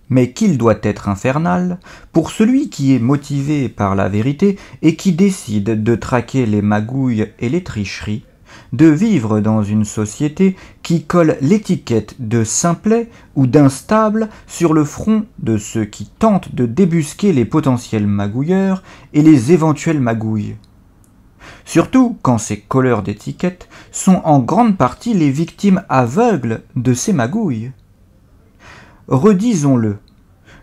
mais qu'il doit être infernal pour celui qui est motivé par la vérité et qui décide de traquer les magouilles et les tricheries, de vivre dans une société qui colle l'étiquette de simplet ou d'instable sur le front de ceux qui tentent de débusquer les potentiels magouilleurs et les éventuelles magouilles. Surtout quand ces colleurs d'étiquettes sont en grande partie les victimes aveugles de ces magouilles. Redisons-le,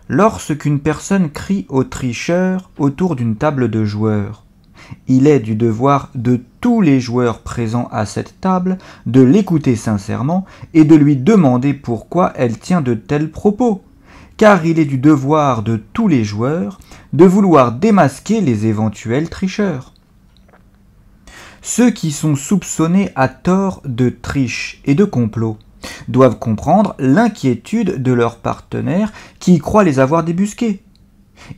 lorsqu'une personne crie au tricheur autour d'une table de joueurs, il est du devoir de tous les joueurs présents à cette table de l'écouter sincèrement et de lui demander pourquoi elle tient de tels propos, car il est du devoir de tous les joueurs de vouloir démasquer les éventuels tricheurs. Ceux qui sont soupçonnés à tort de triche et de complot doivent comprendre l'inquiétude de leurs partenaires qui croient les avoir débusqués.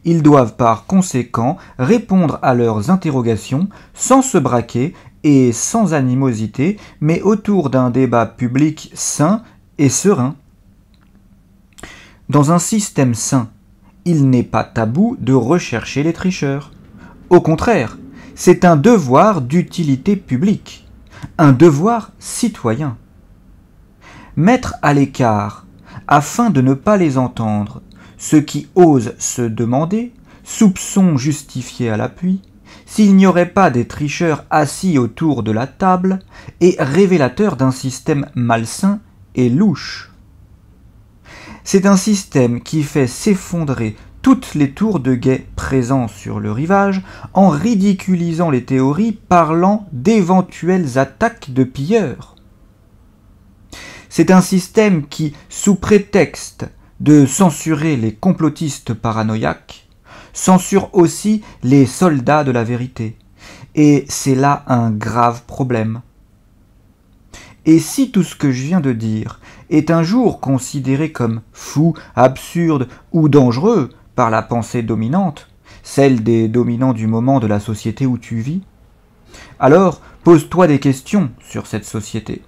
Ils doivent par conséquent répondre à leurs interrogations sans se braquer et sans animosité, mais autour d'un débat public sain et serein. Dans un système sain, il n'est pas tabou de rechercher les tricheurs. Au contraire, c'est un devoir d'utilité publique, un devoir citoyen. Mettre à l'écart, afin de ne pas les entendre, ceux qui osent se demander, soupçons justifiés à l'appui, s'il n'y aurait pas des tricheurs assis autour de la table, est révélateur d'un système malsain et louche. C'est un système qui fait s'effondrer toutes les tours de guet présents sur le rivage en ridiculisant les théories parlant d'éventuelles attaques de pilleurs. C'est un système qui, sous prétexte de censurer les complotistes paranoïaques, censure aussi les soldats de la vérité. Et c'est là un grave problème. Et si tout ce que je viens de dire est un jour considéré comme fou, absurde ou dangereux par la pensée dominante, celle des dominants du moment de la société où tu vis, alors pose-toi des questions sur cette société.